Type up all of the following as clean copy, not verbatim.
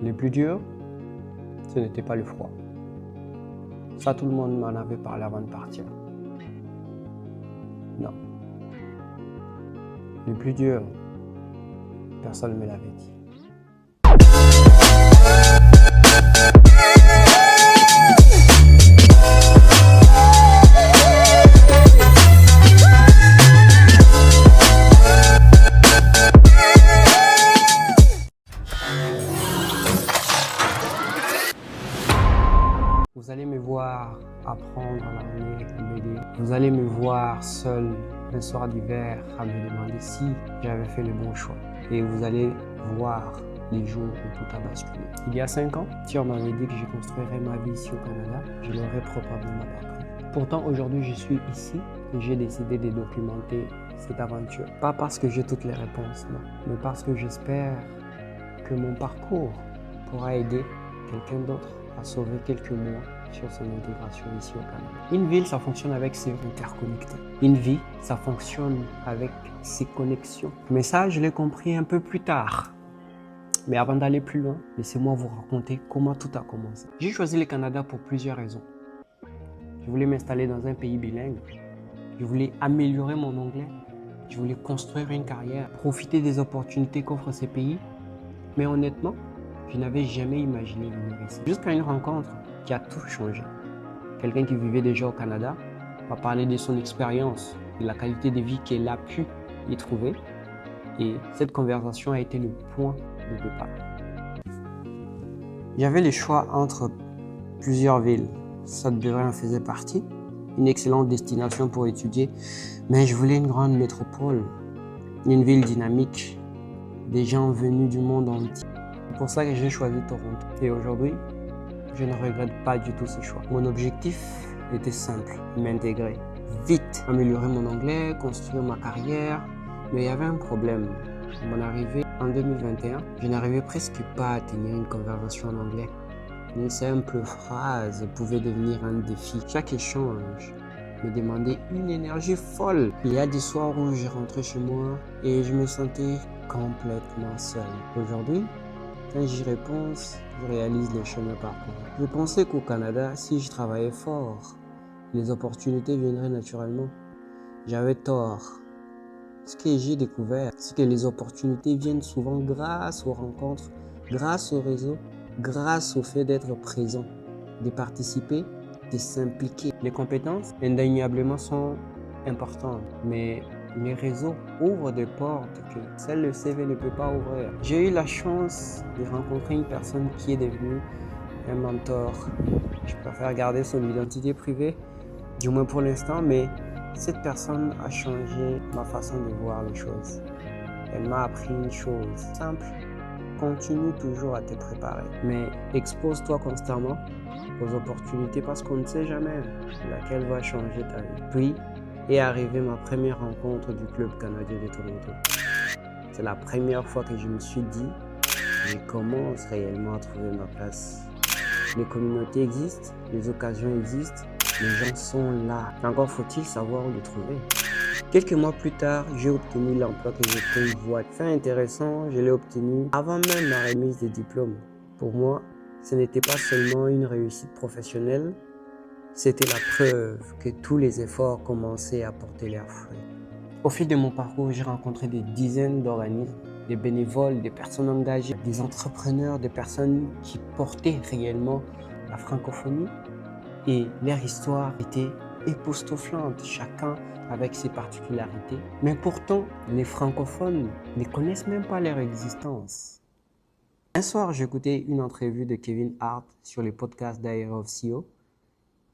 Le plus dur, ce n'était pas le froid. Ça, tout le monde m'en avait parlé avant de partir. Non. Le plus dur, personne ne me l'avait dit. Vous allez me voir apprendre l'anglais, m'aider. Vous allez me voir seul un soir d'hiver à me demander si j'avais fait le bon choix. Et vous allez voir les jours où tout a basculé. Il y a 5 ans, si on m'avait dit que je construirais ma vie ici au Canada, je l'aurais probablement pas cru. Pourtant, aujourd'hui, je suis ici et j'ai décidé de documenter cette aventure. Pas parce que j'ai toutes les réponses, non, mais parce que j'espère que mon parcours pourra aider quelqu'un d'autre à sauver quelques mois sur son intégration ici au Canada. Une ville, ça fonctionne avec ses interconnectés. Une vie, ça fonctionne avec ses connexions. Mais ça, je l'ai compris un peu plus tard. Mais avant d'aller plus loin, laissez-moi vous raconter comment tout a commencé. J'ai choisi le Canada pour plusieurs raisons. Je voulais m'installer dans un pays bilingue. Je voulais améliorer mon anglais. Je voulais construire une carrière, profiter des opportunités qu'offrent ces pays. Mais honnêtement, je n'avais jamais imaginé venir ici. Jusqu'à une rencontre qui a tout changé. Quelqu'un qui vivait déjà au Canada m'a parlé de son expérience, de la qualité de vie qu'elle a pu y trouver. Et cette conversation a été le point de départ. J'avais le choix entre plusieurs villes. Sudbury en faisait partie, une excellente destination pour étudier, mais je voulais une grande métropole, une ville dynamique, des gens venus du monde entier. C'est pour ça que j'ai choisi Toronto. Et aujourd'hui, je ne regrette pas du tout ce choix. Mon objectif était simple, m'intégrer vite, améliorer mon anglais, construire ma carrière. Mais il y avait un problème. À mon arrivée en 2021, je n'arrivais presque pas à tenir une conversation en anglais. Une simple phrase pouvait devenir un défi. Chaque échange me demandait une énergie folle. Il y a des soirs où je rentrais chez moi et je me sentais complètement seul. Aujourd'hui, quand j'y repense, je réalise le chemin parcouru. Je pensais qu'au Canada, si je travaillais fort, les opportunités viendraient naturellement. J'avais tort. Ce que j'ai découvert, c'est que les opportunités viennent souvent grâce aux rencontres, grâce au réseau, grâce au fait d'être présent, de participer, de s'impliquer. Les compétences, indéniablement, sont importantes, mais les réseaux ouvrent des portes que seul le CV ne peut pas ouvrir. J'ai eu la chance de rencontrer une personne qui est devenue un mentor. Je préfère garder son identité privée, du moins pour l'instant, mais cette personne a changé ma façon de voir les choses. Elle m'a appris une chose simple. Continue toujours à te préparer, mais expose-toi constamment aux opportunités parce qu'on ne sait jamais laquelle va changer ta vie. Puis est arrivée ma première rencontre du Club canadien de Toronto. C'est la première fois que je me suis dit, je commence réellement à trouver ma place. Les communautés existent, les occasions existent, les gens sont là. Encore faut-il savoir où les trouver. Quelques mois plus tard, j'ai obtenu l'emploi que je convoite. Fait intéressant, je l'ai obtenu avant même ma remise des diplômes. Pour moi, ce n'était pas seulement une réussite professionnelle, c'était la preuve que tous les efforts commençaient à porter leurs fruits. Au fil de mon parcours, j'ai rencontré des dizaines d'organismes, des bénévoles, des personnes engagées, des entrepreneurs, des personnes qui portaient réellement la francophonie. Et leur histoire était époustouflante, chacun avec ses particularités. Mais pourtant, les francophones ne connaissent même pas leur existence. Un soir, j'écoutais une entrevue de Kevin Hart sur le podcast d'Air of CEO.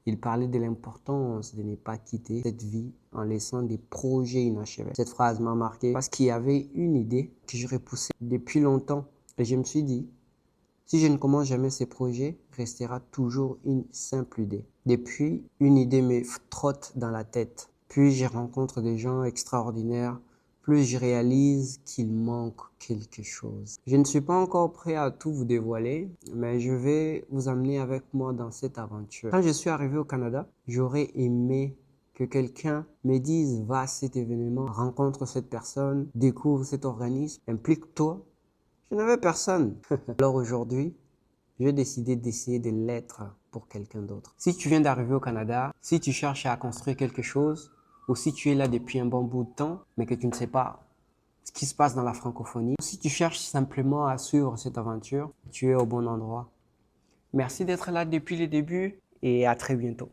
Il parlait de l'importance de ne pas quitter cette vie en laissant des projets inachevés. Cette phrase m'a marqué parce qu'il y avait une idée que je repoussais depuis longtemps. Et je me suis dit, si je ne commence jamais ces projets, restera toujours une simple idée. Depuis, une idée me trotte dans la tête. Puis je rencontre des gens extraordinaires. Plus je réalise qu'il manque quelque chose. Je ne suis pas encore prêt à tout vous dévoiler, mais je vais vous amener avec moi dans cette aventure. Quand je suis arrivé au Canada, j'aurais aimé que quelqu'un me dise « Va à cet événement, rencontre cette personne, découvre cet organisme, implique-toi ». Je n'avais personne. Alors aujourd'hui, j'ai décidé d'essayer de l'être pour quelqu'un d'autre. Si tu viens d'arriver au Canada, si tu cherches à construire quelque chose, ou si tu es là depuis un bon bout de temps, mais que tu ne sais pas ce qui se passe dans la francophonie, ou si tu cherches simplement à suivre cette aventure, tu es au bon endroit. Merci d'être là depuis le début et à très bientôt.